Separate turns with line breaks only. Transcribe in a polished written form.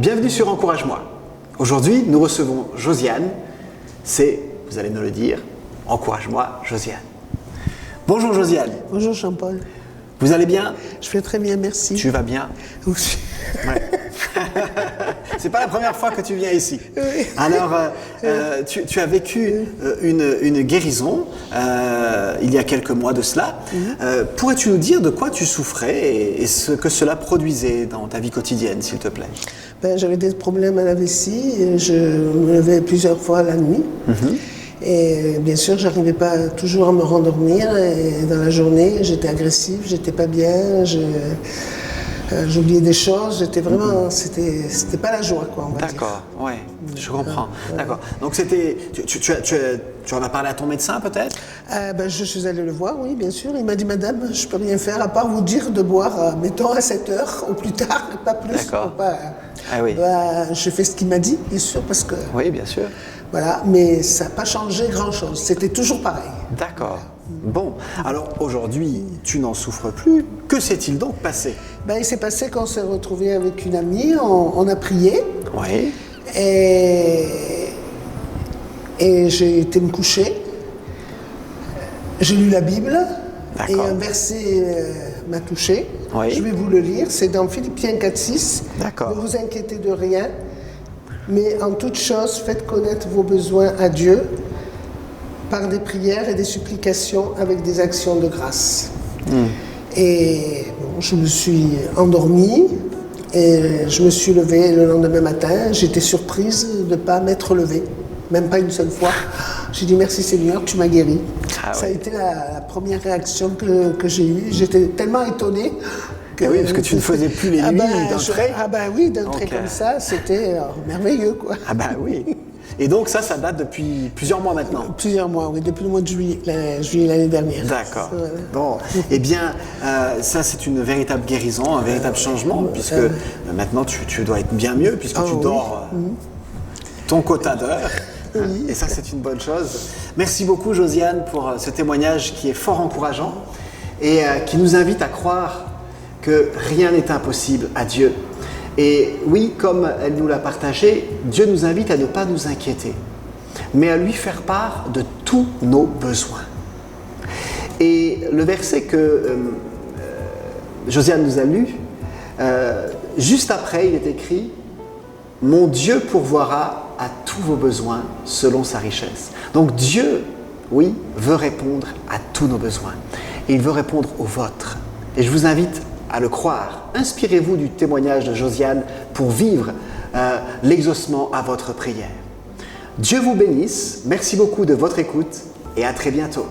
Bienvenue sur Encourage-moi. Aujourd'hui, nous recevons Josiane. C'est, vous allez nous le dire, Encourage-moi, Josiane. Bonjour Josiane.
Bonjour Jean-Paul.
Vous allez bien?
Je vais très bien, merci.
Tu vas bien?
Oui.
Ouais. C'est pas la première fois que tu viens ici.
Oui.
Alors, tu as vécu une guérison il y a quelques mois de cela. Pourrais-tu nous dire de quoi tu souffrais et ce que cela produisait dans ta vie quotidienne, s'il te plaît?
J'avais des problèmes à la vessie. Et je me levais plusieurs fois la nuit. Et bien sûr, j'arrivais pas toujours à me rendormir. Et dans la journée, j'étais agressive, j'étais pas bien. J'oubliais des choses, j'étais vraiment, c'était pas la joie, quoi, on va dire.
D'accord, ouais, je comprends. D'accord. Donc c'était, tu en as parlé à ton médecin peut-être?
Je suis allée le voir, oui, bien sûr. Il m'a dit, madame, je peux rien faire à part vous dire de boire, mettons, à 7 heures au plus tard, pas plus.
D'accord.
Pas,
Ah oui.
Je fais ce qu'il m'a dit, bien sûr, parce que...
Oui, bien sûr.
Voilà, mais ça n'a pas changé grand-chose. C'était toujours pareil.
D'accord. Bon, alors aujourd'hui, tu n'en souffres plus. Que s'est-il donc passé?
Il s'est passé qu'on s'est retrouvé avec une amie, on a prié.
Oui.
Et j'ai été me coucher. J'ai lu la Bible. Et un verset m'a touché.
Oui.
Je vais vous le lire. C'est dans Philippiens 4:6.
D'accord.
Ne vous inquiétez de rien, mais en toute chose, faites connaître vos besoins à Dieu par des prières et des supplications avec des actions de grâce. Et bon, je me suis endormie et je me suis levée le lendemain matin. J'étais surprise de ne pas m'être levée, même pas une seule fois. J'ai dit merci Seigneur, tu m'as guéri. Ça a été la première réaction que j'ai eue. J'étais tellement étonnée.
Oui, parce que tu ne faisais plus les nuits d'entrée.
Oui, d'entrée comme ça, c'était merveilleux, quoi.
Ah bah oui. Et donc ça date depuis plusieurs mois maintenant? Plusieurs
mois, oui, depuis le mois de juillet l'année dernière.
D'accord. Bon, eh bien, ça c'est une véritable guérison, un véritable changement, puisque maintenant tu dois être bien mieux, puisque tu dors ton quota d'heures. Oui. Et ça c'est une bonne chose. Merci beaucoup Josiane pour ce témoignage qui est fort encourageant et qui nous invite à croire que rien n'est impossible à Dieu. Et oui, comme elle nous l'a partagé, Dieu nous invite à ne pas nous inquiéter, mais à lui faire part de tous nos besoins. Et le verset que Josiane nous a lu, juste après, il est écrit « Mon Dieu pourvoira à tous vos besoins selon sa richesse ». Donc Dieu, oui, veut répondre à tous nos besoins. Et il veut répondre aux vôtres. Et je vous invite à le croire. Inspirez-vous du témoignage de Josiane pour vivre l'exaucement à votre prière. Dieu vous bénisse. Merci beaucoup de votre écoute et à très bientôt.